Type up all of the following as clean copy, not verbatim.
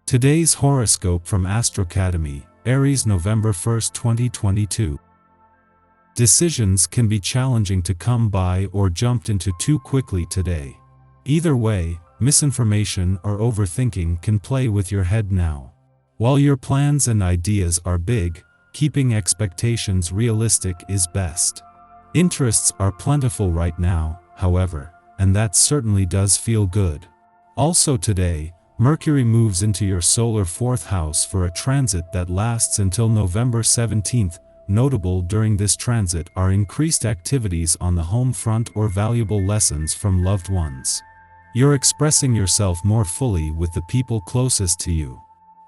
Today's horoscope from Astrocademy, Aries, November 1st, 2022. Decisions can be challenging to come by or jumped into too quickly today. Either way, misinformation or overthinking can play with your head now. While your plans and ideas are big, keeping expectations realistic is best. Interests are plentiful right now, however, and that certainly does feel good. Also today, Mercury moves into your solar 4th house for a transit that lasts until November 17th. Notable during this transit are increased activities on the home front or valuable lessons from loved ones. You're expressing yourself more fully with the people closest to you.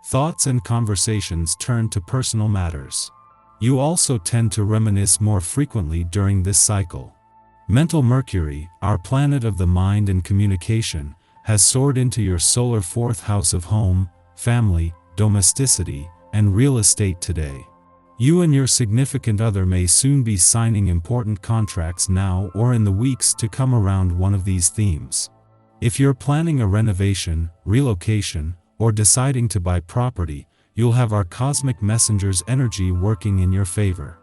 Thoughts and conversations turn to personal matters. You also tend to reminisce more frequently during this cycle. Mental Mercury, our planet of the mind and communication, has soared into your solar 4th house of home, family, domesticity, and real estate today. You and your significant other may soon be signing important contracts now or in the weeks to come around one of these themes. If you're planning a renovation, relocation, or deciding to buy property, you'll have our cosmic messenger's energy working in your favor.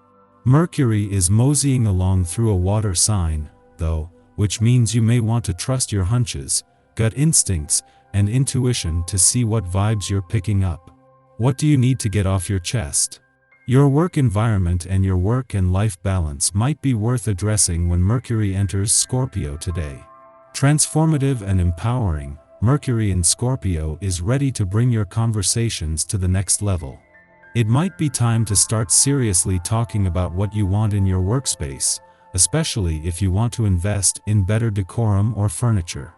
Mercury is moseying along through a water sign, though, which means you may want to trust your hunches, gut instincts, and intuition to see what vibes you're picking up. What do you need to get off your chest? Your work environment and your work and life balance might be worth addressing when Mercury enters Scorpio today. Transformative and empowering, Mercury in Scorpio is ready to bring your conversations to the next level. It might be time to start seriously talking about what you want in your workspace, especially if you want to invest in better decorum or furniture.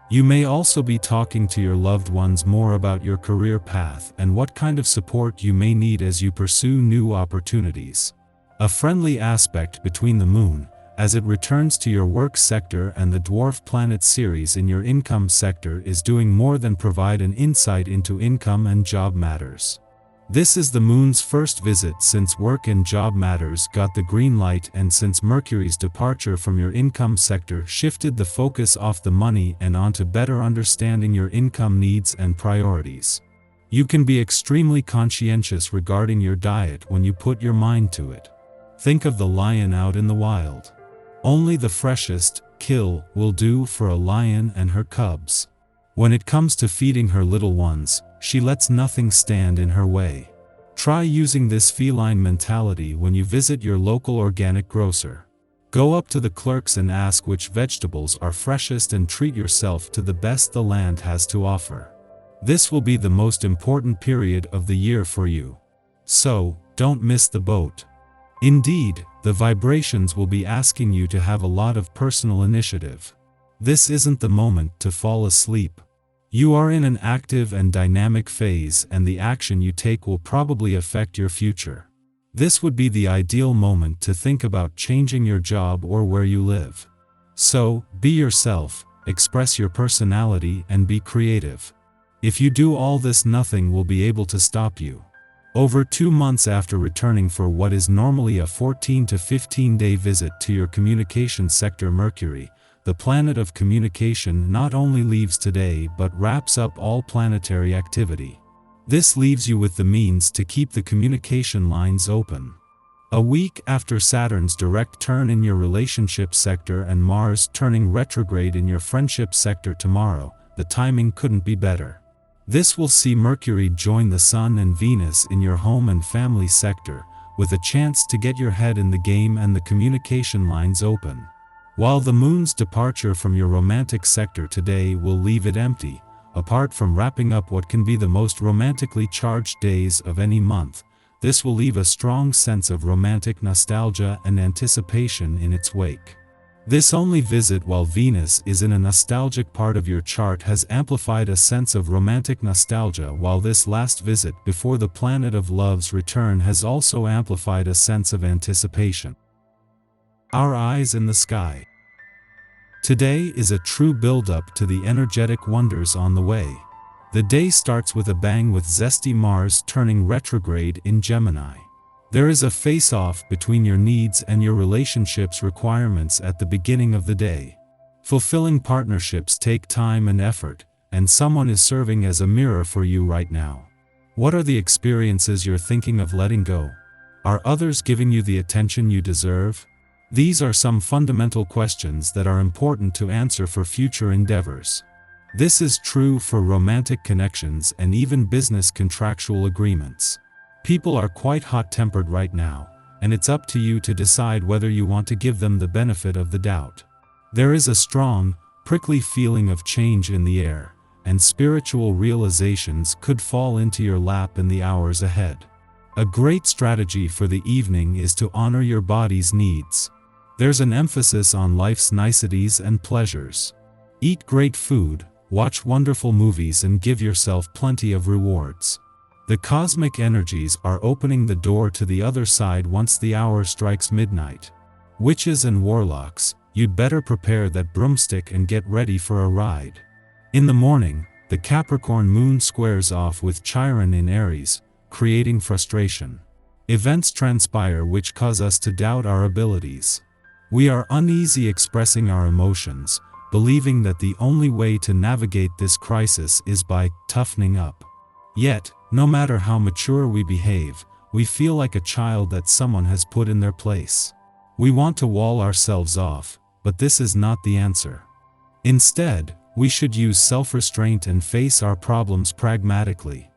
You may also be talking to your loved ones more about your career path and what kind of support you may need as you pursue new opportunities. A friendly aspect between the Moon, as it returns to your work sector, and the dwarf planet Ceres in your income sector is doing more than provide an insight into income and job matters. This is the Moon's first visit since work and job matters got the green light and since Mercury's departure from your income sector shifted the focus off the money and onto better understanding your income needs and priorities. You can be extremely conscientious regarding your diet when you put your mind to it. Think of the lion out in the wild. Only the freshest kill will do for a lion and her cubs. When it comes to feeding her little ones, she lets nothing stand in her way. Try using this feline mentality when you visit your local organic grocer. Go up to the clerks and ask which vegetables are freshest and treat yourself to the best the land has to offer. This will be the most important period of the year for you. So, don't miss the boat. Indeed, the vibrations will be asking you to have a lot of personal initiative. This isn't the moment to fall asleep. You are in an active and dynamic phase, and the action you take will probably affect your future. This would be the ideal moment to think about changing your job or where you live. So, be yourself, express your personality, and be creative. If you do all this, nothing will be able to stop you. Over 2 months after returning for what is normally a 14 to 15-day visit to your communication sector, Mercury, the planet of communication, not only leaves today but wraps up all planetary activity. This leaves you with the means to keep the communication lines open. A week after Saturn's direct turn in your relationship sector and Mars turning retrograde in your friendship sector tomorrow, the timing couldn't be better. This will see Mercury join the Sun and Venus in your home and family sector, with a chance to get your head in the game and the communication lines open. While the Moon's departure from your romantic sector today will leave it empty, apart from wrapping up what can be the most romantically charged days of any month, this will leave a strong sense of romantic nostalgia and anticipation in its wake. This only visit while Venus is in a nostalgic part of your chart has amplified a sense of romantic nostalgia, while this last visit before the planet of love's return has also amplified a sense of anticipation. Our eyes in the sky. Today is a true build-up to the energetic wonders on the way. The day starts with a bang with zesty Mars turning retrograde in Gemini. There is a face-off between your needs and your relationship's requirements at the beginning of the day. Fulfilling partnerships take time and effort, and someone is serving as a mirror for you right now. What are the experiences you're thinking of letting go? Are others giving you the attention you deserve? These are some fundamental questions that are important to answer for future endeavors. This is true for romantic connections and even business contractual agreements. People are quite hot-tempered right now, and it's up to you to decide whether you want to give them the benefit of the doubt. There is a strong, prickly feeling of change in the air, and spiritual realizations could fall into your lap in the hours ahead. A great strategy for the evening is to honor your body's needs. There's an emphasis on life's niceties and pleasures. Eat great food, watch wonderful movies, and give yourself plenty of rewards. The cosmic energies are opening the door to the other side once the hour strikes midnight. Witches and warlocks, you'd better prepare that broomstick and get ready for a ride. In the morning, the Capricorn moon squares off with Chiron in Aries, creating frustration. Events transpire which cause us to doubt our abilities. We are uneasy expressing our emotions, believing that the only way to navigate this crisis is by toughening up. Yet, no matter how mature we behave, we feel like a child that someone has put in their place. We want to wall ourselves off, but this is not the answer. Instead, we should use self-restraint and face our problems pragmatically.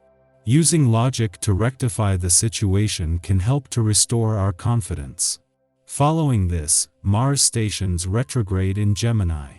Using logic to rectify the situation can help to restore our confidence. Following this, Mars stations retrograde in Gemini.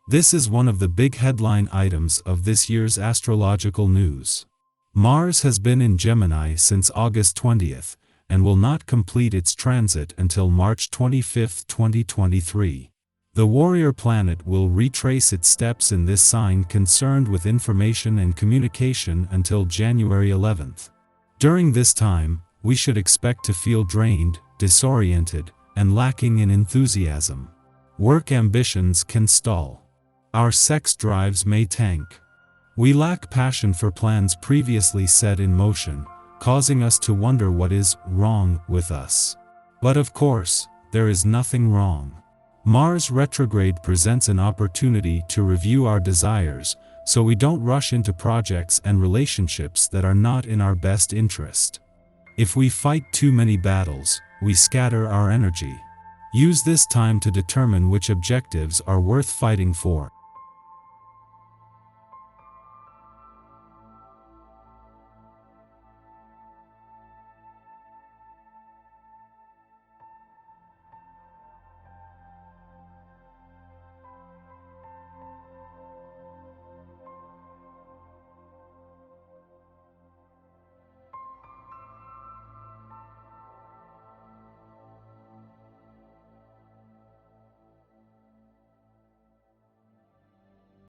This is one of the big headline items of this year's astrological news. Mars has been in Gemini since August 20th, and will not complete its transit until March 25, 2023. The warrior planet will retrace its steps in this sign concerned with information and communication until January 11th. During this time, we should expect to feel drained, disoriented, and lacking in enthusiasm. Work ambitions can stall. Our sex drives may tank. We lack passion for plans previously set in motion, causing us to wonder what is wrong with us. But of course, there is nothing wrong. Mars retrograde presents an opportunity to review our desires, so we don't rush into projects and relationships that are not in our best interest. If we fight too many battles, we scatter our energy. Use this time to determine which objectives are worth fighting for.